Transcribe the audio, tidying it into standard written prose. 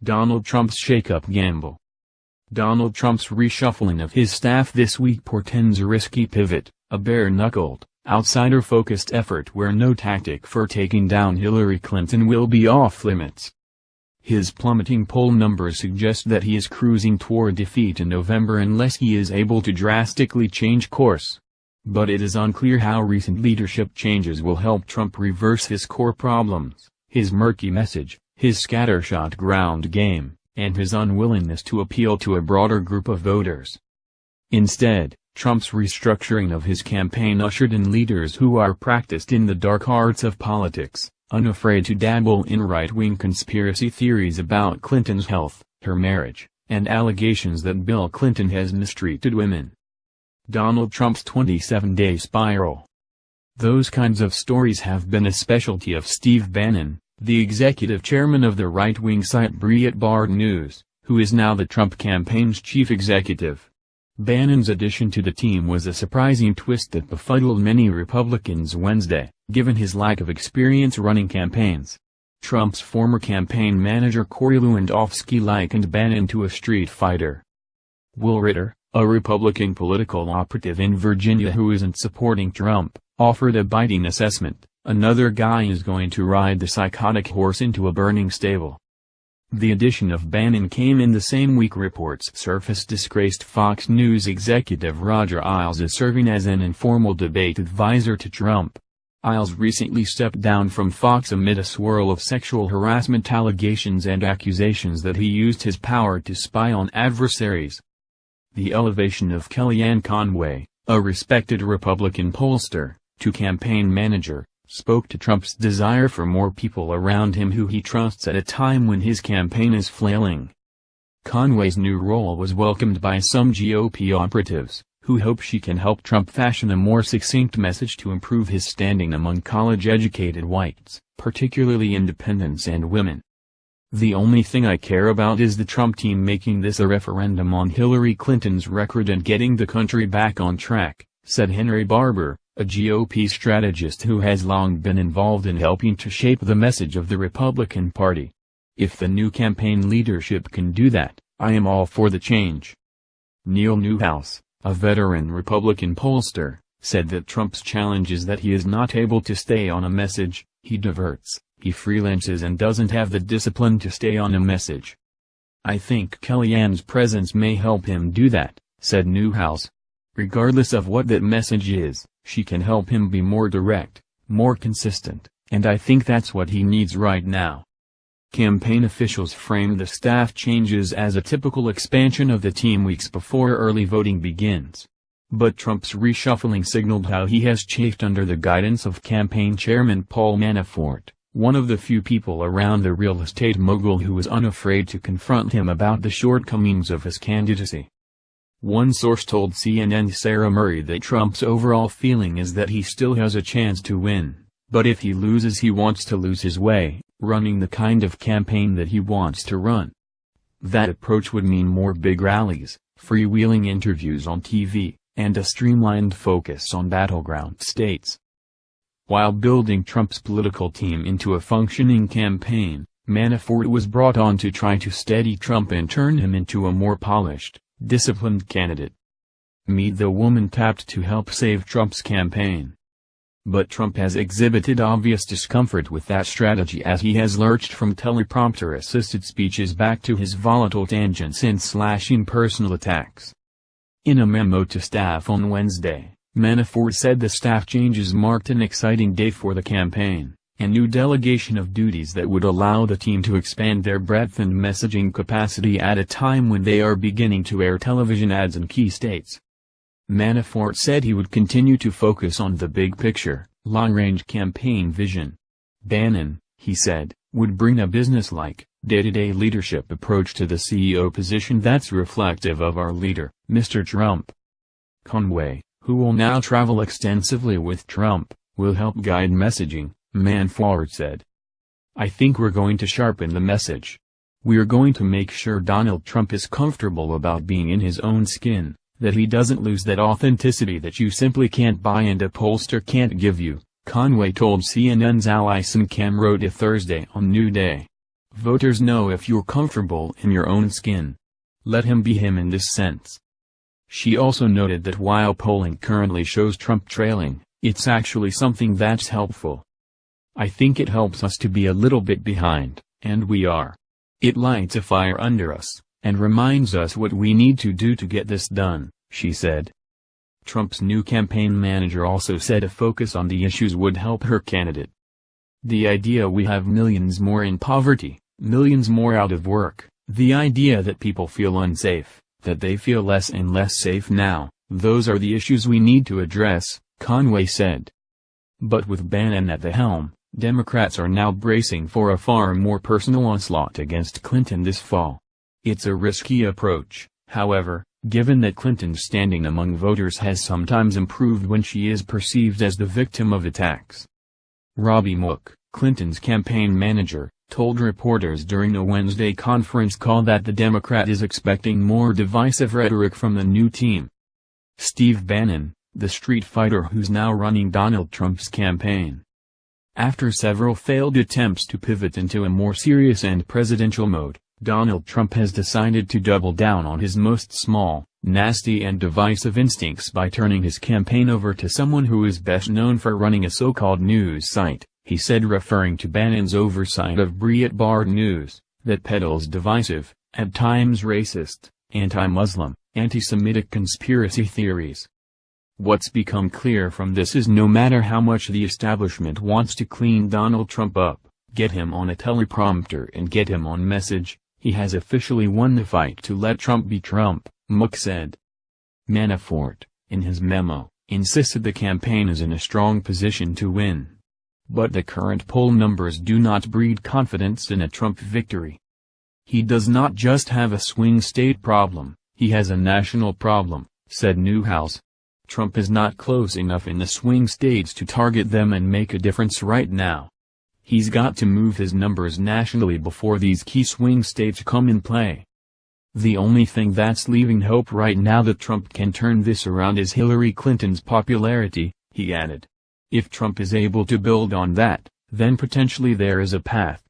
Donald Trump's shake-up gamble. Donald Trump's reshuffling of his staff this week portends a risky pivot, a bare-knuckled, outsider-focused effort where no tactic for taking down Hillary Clinton will be off-limits. His plummeting poll numbers suggest that he is cruising toward defeat in November unless he is able to drastically change course. But it is unclear how recent leadership changes will help Trump reverse his core problems, his murky message, his scattershot ground game, and his unwillingness to appeal to a broader group of voters. Instead, Trump's restructuring of his campaign ushered in leaders who are practiced in the dark arts of politics, unafraid to dabble in right-wing conspiracy theories about Clinton's health, her marriage, and allegations that Bill Clinton has mistreated women. Donald Trump's 27-day spiral. Those kinds of stories have been a specialty of Steve Bannon, the executive chairman of the right-wing site Breitbart, who is now the Trump campaign's chief executive. Bannon's addition to the team was a surprising twist that befuddled many Republicans Wednesday, given his lack of experience running campaigns. Trump's former campaign manager Corey Lewandowski likened Bannon to a street fighter. Will Ritter, a Republican political operative in Virginia who isn't supporting Trump, offered a biting assessment: "Another guy is going to ride the psychotic horse into a burning stable." The addition of Bannon came in the same week reports surfaced disgraced Fox News executive Roger Ailes is serving as an informal debate advisor to Trump. Ailes recently stepped down from Fox amid a swirl of sexual harassment allegations and accusations that he used his power to spy on adversaries. The elevation of Kellyanne Conway, a respected Republican pollster, to campaign manager, spoke to Trump's desire for more people around him who he trusts at a time when his campaign is flailing. Conway's new role was welcomed by some GOP operatives, who hope she can help Trump fashion a more succinct message to improve his standing among college-educated whites, particularly independents and women. "The only thing I care about is the Trump team making this a referendum on Hillary Clinton's record and getting the country back on track," said Henry Barber, a GOP strategist who has long been involved in helping to shape the message of the Republican Party. "If the new campaign leadership can do that, I am all for the change." Neil Newhouse, a veteran Republican pollster, said that Trump's challenge is that he is not able to stay on a message, he diverts, he freelances and doesn't have the discipline to stay on a message. "I think Kellyanne's presence may help him do that," said Newhouse. "Regardless of what that message is, she can help him be more direct, more consistent, and I think that's what he needs right now." Campaign officials framed the staff changes as a typical expansion of the team weeks before early voting begins. But Trump's reshuffling signaled how he has chafed under the guidance of campaign chairman Paul Manafort, one of the few people around the real estate mogul who was unafraid to confront him about the shortcomings of his candidacy. One source told CNN's Sarah Murray that Trump's overall feeling is that he still has a chance to win, but if he loses he wants to lose his way, running the kind of campaign that he wants to run. That approach would mean more big rallies, freewheeling interviews on TV, and a streamlined focus on battleground states. While building Trump's political team into a functioning campaign, Manafort was brought on to try to steady Trump and turn him into a more polished, disciplined candidate. Meet the woman tapped to help save Trump's campaign. But Trump has exhibited obvious discomfort with that strategy as he has lurched from teleprompter-assisted speeches back to his volatile tangents and slashing personal attacks. In a memo to staff on Wednesday, Manafort said the staff changes marked an exciting day for the campaign, a new delegation of duties that would allow the team to expand their breadth and messaging capacity at a time when they are beginning to air television ads in key states. Manafort said he would continue to focus on the big picture, long-range campaign vision. Bannon, he said, would bring a business-like, day-to-day leadership approach to the CEO position that's reflective of our leader, Mr. Trump. Conway, who will now travel extensively with Trump, will help guide messaging, Manafort said. "I think we're going to sharpen the message. We're going to make sure Donald Trump is comfortable about being in his own skin, that he doesn't lose that authenticity that you simply can't buy and a pollster can't give you," Conway told CNN's Alison Kam Thursday on New Day. Voters know if you're comfortable in your own skin. Let him be him in this sense. She also noted that while polling currently shows Trump trailing, it's actually something that's helpful. I think it helps us to be a little bit behind, and we are. It lights a fire under us, and reminds us what we need to do to get this done, she said. Trump's new campaign manager also said a focus on the issues would help her candidate. The idea we have millions more in poverty, millions more out of work, the idea that people feel unsafe, that they feel less and less safe now, those are the issues we need to address, Conway said. But with Bannon at the helm, Democrats are now bracing for a far more personal onslaught against Clinton this fall. It's a risky approach, however, given that Clinton's standing among voters has sometimes improved when she is perceived as the victim of attacks. Robbie Mook, Clinton's campaign manager, told reporters during a Wednesday conference call that the Democrat is expecting more divisive rhetoric from the new team. Steve Bannon, the street fighter who's now running Donald Trump's campaign. After several failed attempts to pivot into a more serious and presidential mode, Donald Trump has decided to double down on his most small, nasty and divisive instincts by turning his campaign over to someone who is best known for running a so-called news site, he said, referring to Bannon's oversight of Breitbart News, that peddles divisive, at times racist, anti-Muslim, anti-Semitic conspiracy theories. What's become clear from this is no matter how much the establishment wants to clean Donald Trump up, get him on a teleprompter and get him on message, he has officially won the fight to let Trump be Trump, Mook said. Manafort, in his memo, insisted the campaign is in a strong position to win. But the current poll numbers do not breed confidence in a Trump victory. He does not just have a swing state problem, he has a national problem, said Newhouse. Trump is not close enough in the swing states to target them and make a difference right now. He's got to move his numbers nationally before these key swing states come in play. The only thing that's leaving hope right now that Trump can turn this around is Hillary Clinton's popularity, he added. If Trump is able to build on that, then potentially there is a path.